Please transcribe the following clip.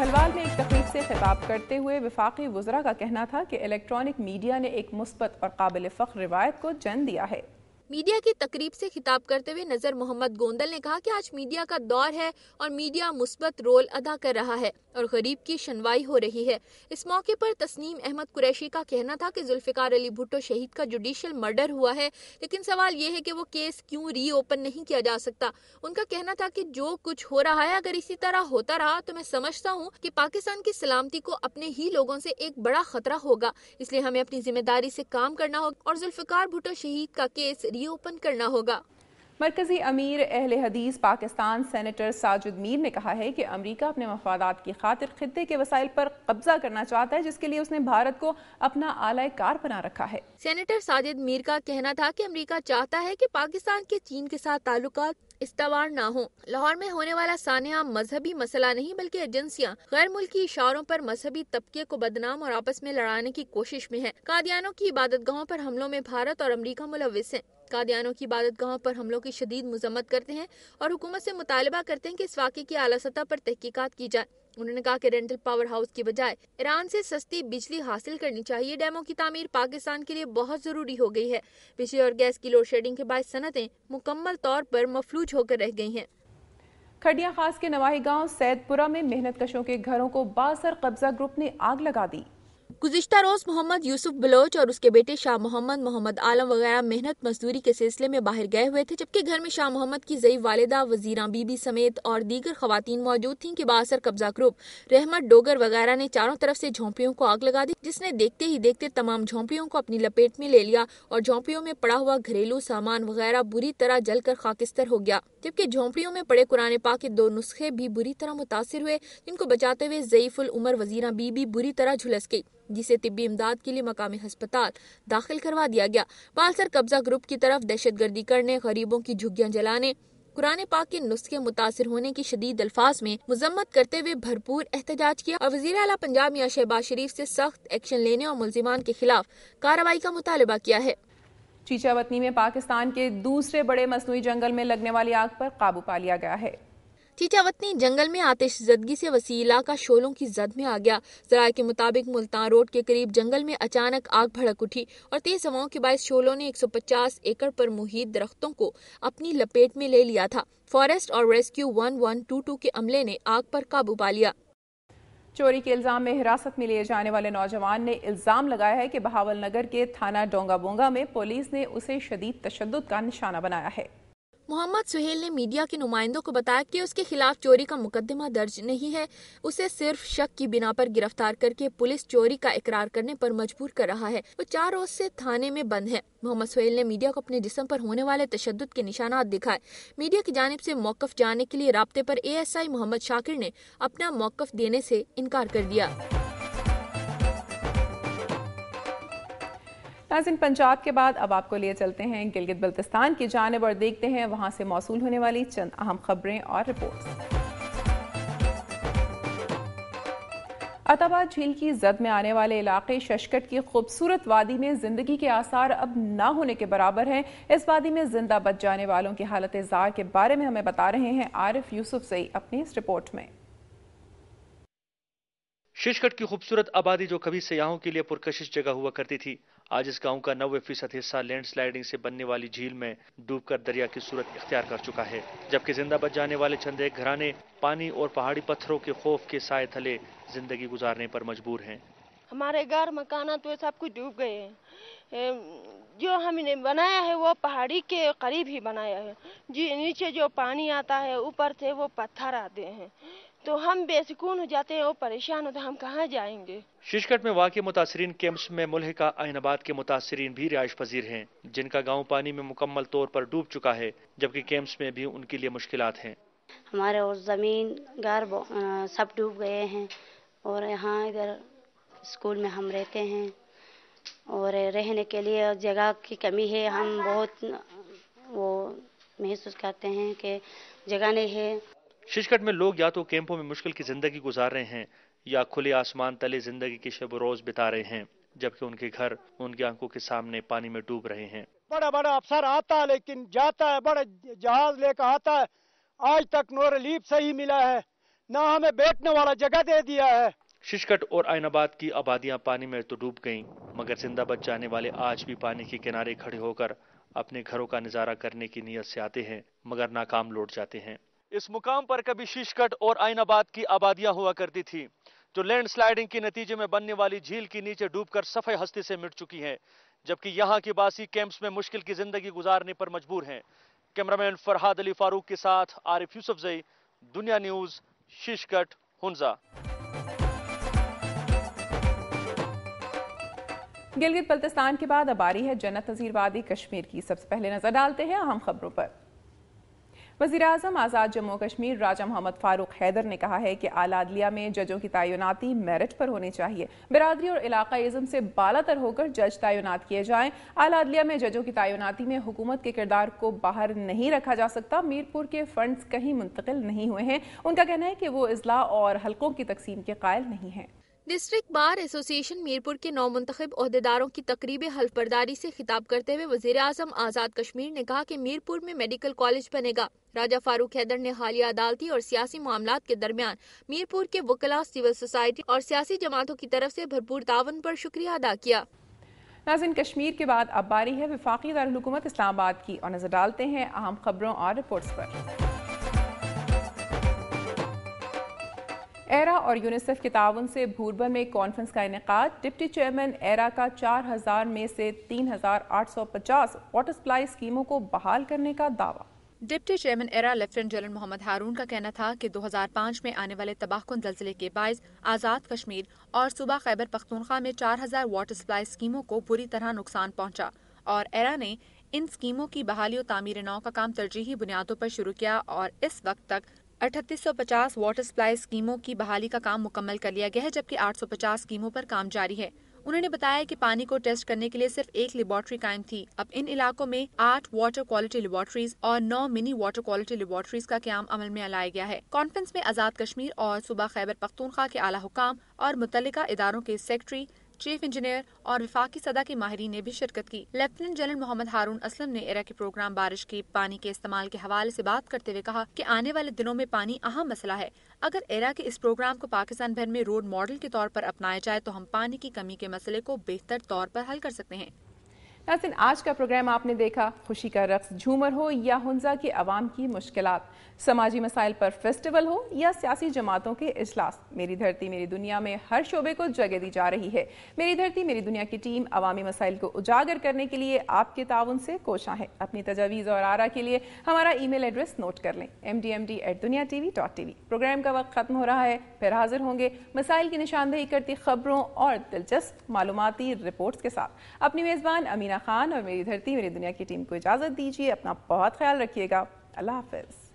बहलवाल में एक तकरीब से खिताब करते हुए वफाकी वज़रा का कहना था कि इलेक्ट्रॉनिक मीडिया ने एक मुस्बत और काबिल फ़ख्र रिवायत को जन्म दिया है। मीडिया की तकरीब से खिताब करते हुए नजर मोहम्मद गोंदल ने कहा कि आज मीडिया का दौर है और मीडिया मुस्बत रोल अदा कर रहा है और गरीब की शनवाई हो रही है। इस मौके पर तस्नीम अहमद कुरैशी का कहना था कि जुल्फिकार अली भुट्टो शहीद का जुडिशियल मर्डर हुआ है, लेकिन सवाल ये है कि वो केस क्यों री ओपन नहीं किया जा सकता। उनका कहना था कि जो कुछ हो रहा है अगर इसी तरह होता रहा तो मैं समझता हूँ कि पाकिस्तान की सलामती को अपने ही लोगों से एक बड़ा खतरा होगा, इसलिए हमें अपनी जिम्मेदारी से काम करना होगा और जुल्फिकार भुट्टो शहीद का केस रीओपन करना होगा। मरकजी अमीर अहले हदीस पाकिस्तान सेनेटर साजिद मीर ने कहा है कि अमरीका अपने मफादात की खातिर खित्ते के वसाइल पर कब्जा करना चाहता है, जिसके लिए उसने भारत को अपना आला कार बना रखा है। सेनेटर साजिद मीर का कहना था कि अमरीका चाहता है कि पाकिस्तान के चीन के साथ ताल्लुकात इस्तवार न हो। लाहौर में होने वाला सानिया मजहबी मसला नहीं बल्कि एजेंसियां गैर मुल्की इशारों पर मजहबी तबके को बदनाम और आपस में लड़ाने की कोशिश में है। कादियानों की इबादतगाहों पर हमलों में भारत और अमरीका मुलविस हैं। कादियानों की इबादतगाहों पर हमलों की शदीद मजम्मत करते हैं और हुकूमत से मुतालबा करते हैं कि इस वाक़े की आला सतह पर तहकीकात की जाए। उन्होंने कहा कि रेंटल पावर हाउस की बजाय ईरान से सस्ती बिजली हासिल करनी चाहिए। डैमों की तामीर पाकिस्तान के लिए बहुत जरूरी हो गई है। बिजली और गैस की लोड शेडिंग के बाद सनतें मुकम्मल तौर पर मफलूज होकर रह गई हैं। खड़िया खास के नवाही गांव सैदपुरा में मेहनत कशों के घरों को बासर कब्जा ग्रुप ने आग लगा दी। गुज़िश्ता रोज मोहम्मद यूसुफ बलोच और उसके बेटे शाह मोहम्मद, मोहम्मद आलम वगैरह मेहनत मजदूरी के सिलसिले में बाहर गए हुए थे, जबकि घर में शाह मोहम्मद की ज़ईफ वालिदा, वजीरा बीबी समेत और दीगर खवातीन मौजूद थीं कि बासर कब्जा ग्रुप रहमत डोगर वगैरह ने चारों तरफ से झोंपड़ियों को आग लगा दी, जिसने देखते ही देखते तमाम झोंपड़ियों को अपनी लपेट में ले लिया और झोंपड़ियों में पड़ा हुआ घरेलू सामान वगैरह बुरी तरह जलकर खाकिस्तर हो गया। जबकि झोंपड़ियों में पड़े कुरान पाक के 2 नुस्खे भी बुरी तरह मुतासिर हुए, जिनको बचाते हुए ज़ईफुल उमर वजीरा बीबी बुरी तरह झुलस गई, जिसे तिब्बी इमदाद के लिए मकामी अस्पताल दाखिल करवा दिया गया। बालसर कब्जा ग्रुप की तरफ दहशतगर्दी करने, गरीबों की झुग्गियां जलाने, कुरान पाक के नुस्खे मुतासिर होने की शदीद अल्फाज में मजम्मत करते हुए भरपूर एहतजाज किया और वज़ीर आला पंजाब मियां शहबाज शरीफ से सख्त एक्शन लेने और मुल्जिमान के खिलाफ कार्रवाई का मुतालबा किया है। चीचावतनी में पाकिस्तान के दूसरे बड़े मसनूई जंगल में लगने वाली आग पर काबू पा लिया गया है। चीचावतनी जंगल में आतिश ज़दगी से वसी इलाका शोलों की जद में आ गया। ज़राए के मुताबिक मुल्तान रोड के करीब जंगल में अचानक आग भड़क उठी और तेज हवाओं के बायस शोलों ने 150 एकड़ पर मुहित दरख्तों को अपनी लपेट में ले लिया था। फॉरेस्ट और रेस्क्यू 1122 के अमले ने आग पर काबू पा लिया। चोरी के इल्जाम में हिरासत में लिए जाने वाले नौजवान ने इल्जाम लगाया है कि बहावल नगर के थाना डोंगा बोंगा में पुलिस ने उसे शदीद तशद्दुद का निशाना बनाया है। मोहम्मद सुहेल ने मीडिया के नुमाइंदों को बताया कि उसके खिलाफ चोरी का मुकदमा दर्ज नहीं है, उसे सिर्फ शक की बिना पर गिरफ्तार करके पुलिस चोरी का इकरार करने पर मजबूर कर रहा है। वो 4 रोज से थाने में बंद है। मोहम्मद सुहेल ने मीडिया को अपने जिस्म पर होने वाले तशद्दुद के निशानात दिखाए। मीडिया की जानिब से मौकफ जानने के लिए राब्ते पर ASI मोहम्मद शाकिर ने अपना मौकफ देने से इनकार कर दिया। नाज़रीन, पंजाब के बाद अब आपको लिए चलते हैं गिलगित बल्तिस्तान की जानिब और देखते हैं वहां से मौसूल होने वाली चंद अहम खबरें और रिपोर्ट्स। अताबाद झील की जद में आने वाले इलाके शशकट की खूबसूरत वादी में जिंदगी के आसार अब ना होने के बराबर हैं। इस वादी में जिंदा बच जाने वालों की हालत ज़ार के बारे में हमें बता रहे हैं आरिफ यूसुफ सई अपनी इस रिपोर्ट में। शशकट की खूबसूरत आबादी जो कभी सयाहों के लिए पुरकशिश जगह हुआ करती थी, आज इस गांव का 90% हिस्सा लैंडस्लाइडिंग से बनने वाली झील में डूबकर दरिया की सूरत इख्तियार कर चुका है, जबकि जिंदा बच जाने वाले चंद एक घराने पानी और पहाड़ी पत्थरों के खौफ के साए तले जिंदगी गुजारने पर मजबूर हैं। हमारे घर मकाना तो सब कुछ डूब गए हैं। जो हमने बनाया है वो पहाड़ी के करीब ही बनाया है। जी नीचे जो पानी आता है ऊपर से वो पत्थर आते हैं, तो हम बेसुकून हो जाते हैं और परेशान होते हैं, हम कहाँ जाएंगे। शशकट में वाक़ मुतासरीन कैंप्स में मुल्हिका ऐनाबाद के मुतासरीन भी रिहाइश पजीर हैं, जिनका गाँव पानी में मुकम्मल तौर पर डूब चुका है, जबकि कैंप्स में भी उनके लिए मुश्किलात हैं। हमारे और ज़मीन घर सब डूब गए हैं और यहाँ इधर स्कूल में हम रहते हैं और रहने के लिए जगह की कमी है। हम बहुत वो महसूस करते हैं कि जगह नहीं है। शशकट में लोग या तो कैंपों में मुश्किल की जिंदगी गुजार रहे हैं या खुले आसमान तले जिंदगी की शब रोज बिता रहे हैं, जबकि उनके घर उनकी आंखों के सामने पानी में डूब रहे हैं। बड़ा बड़ा अफसर आता है लेकिन जाता है, बड़ा जहाज लेकर आता है, आज तक नो रिलीफ सही मिला है, न हमें बैठने वाला जगह दे दिया है। शिशकट और ऐनाबाद की आबादियां पानी में तो डूब गईं, मगर जिंदा बच जाने वाले आज भी पानी के किनारे खड़े होकर अपने घरों का नजारा करने की नीयत से आते हैं, मगर नाकाम लौट जाते हैं। इस मुकाम पर कभी शिशकट और ऐनाबाद की आबादियां हुआ करती थी, जो लैंड स्लाइडिंग के नतीजे में बनने वाली झील के नीचे डूबकर सफे हस्ती से मिट चुकी हैं, जबकि यहाँ के बासी कैंप्स में मुश्किल की जिंदगी गुजारने पर मजबूर हैं। कैमरामैन फरहाद अली फारूक के साथ आरिफ यूसुफजई, दुनिया न्यूज, शिशकट, हुंजा। गिलगित बल्तिस्तान के बाद अब आ रही है जन्नत नज़ीर वादी कश्मीर की। सबसे पहले नजर डालते हैं अहम खबरों पर। वज़ीर-ए-आज़म आज़ाद जम्मू कश्मीर राजा मोहम्मद फारूक हैदर ने कहा है कि आला अदलिया में जजों की तैनाती मेरिट पर होनी चाहिए। बिरादरी और इलाकाइज़्म से बालातर होकर जज तैनात किए जाएं। आला अदलिया में जजों की तैनाती में हुकूमत के किरदार को बाहर नहीं रखा जा सकता। मीरपुर के फंड्स कहीं मुंतकिल नहीं हुए हैं। उनका कहना है कि वो इजला और हलकों की तकसीम के कायल नहीं हैं। डिस्ट्रिक्ट बार एसोसिएशन मीरपुर के नौमुंतखब ओहदेदारों की तकरीब हल्फ बर्दारी से खिताब करते हुए वज़ीर आज़म आज़ाद कश्मीर ने कहा कि मीरपुर में मेडिकल कॉलेज बनेगा। राजा फारूक हैदर ने हालिया अदालती और सियासी मामलात के दरमियान मीरपुर के वकला, सिविल सोसाइटी और सियासी जमातों की तरफ से भरपूर तावन पर शुक्रिया अदा किया। नाज़रीन, कश्मीर के बाद अब बारी है वफाकी दारुल हुकूमत इस्लामाबाद की और नजर डालते हैं अहम खबरों और रिपोर्ट्स पर। एरा और यूनिसेफ के ताउन से भूरबन में कॉन्फ्रेंस का इनेकाद। डिप्टी चेयरमैन एरा का 4000 में से 3850 वाटर सप्लाई स्कीमों को बहाल करने का दावा। Deputy chairman ERRA lieutenant general Mohammad Haroon का कहना था कि 2005 में आने वाले तबाहकुन ज़लज़ले के बायस आज़ाद कश्मीर और सूबा खैबर पख्तूनख्वा में 4000 वाटर सप्लाई स्कीमों को बुरी तरह नुकसान पहुंचा और एरा ने इन स्कीमों की बहाली और तामीर नौ का काम तरजीही बुनियादों पर शुरू किया और इस वक्त तक 3850 वाटर सप्लाई स्कीमों की बहाली का काम मुकम्मल कर लिया गया है, जबकि 850 स्कीमों पर काम जारी है। उन्होंने बताया कि पानी को टेस्ट करने के लिए सिर्फ एक लेबॉर्ट्री कायम थी। अब इन इलाकों में 8 वाटर क्वालिटी लेबॉर्ट्रीज और 9 मिनी वाटर क्वालिटी लेबॉर्ट्रीज का क्याम अमल में लाया गया है। कॉन्फ्रेंस में आज़ाद कश्मीर और सूबा खैबर पख्तूनख्वा के आला हुकाम और मुतल्लिका इदारों के सेक्रेटरी, चीफ इंजीनियर और विफाकी सदा के माहिरीन ने भी शिरकत की। लेफ्टिनेंट जनरल मोहम्मद हारून असलम ने एरा के प्रोग्राम बारिश के पानी के इस्तेमाल के हवाले से बात करते हुए कहा कि आने वाले दिनों में पानी अहम मसला है। अगर एरा के इस प्रोग्राम को पाकिस्तान भर में रोड मॉडल के तौर पर अपनाया जाए तो हम पानी की कमी के मसले को बेहतर तौर पर हल कर सकते हैं। नाज़रीन, आज का प्रोग्राम आपने देखा। खुशी का रक्स, झूमर हो या हुंजा की आवाम की मुश्किलात, समाजी मसाइल पर फेस्टिवल हो या सियासी जमातों के इजलास, मेरी धरती मेरी दुनिया में हर शोबे को जगह दी जा रही है। मेरी धरती मेरी दुनिया की टीम अवामी मसाइल को उजागर करने के लिए आपके ताउन से कोशां है। अपनी तजावीज़ और आरा के लिए हमारा ईमेल एड्रेस नोट कर लें, mdmd@duniatv.tv। प्रोग्राम का वक्त खत्म हो रहा है, फिर हाजिर होंगे मसाइल की निशानदेही करती खबरों और दिलचस्प मालूमाती रिपोर्ट्स के साथ। अपनी मेज़बान अमीना खान और मेरी धरती मेरी दुनिया की टीम को इजाज़त दीजिए। अपना बहुत ख्याल रखिएगा। अल्लाह हाफ़िज़।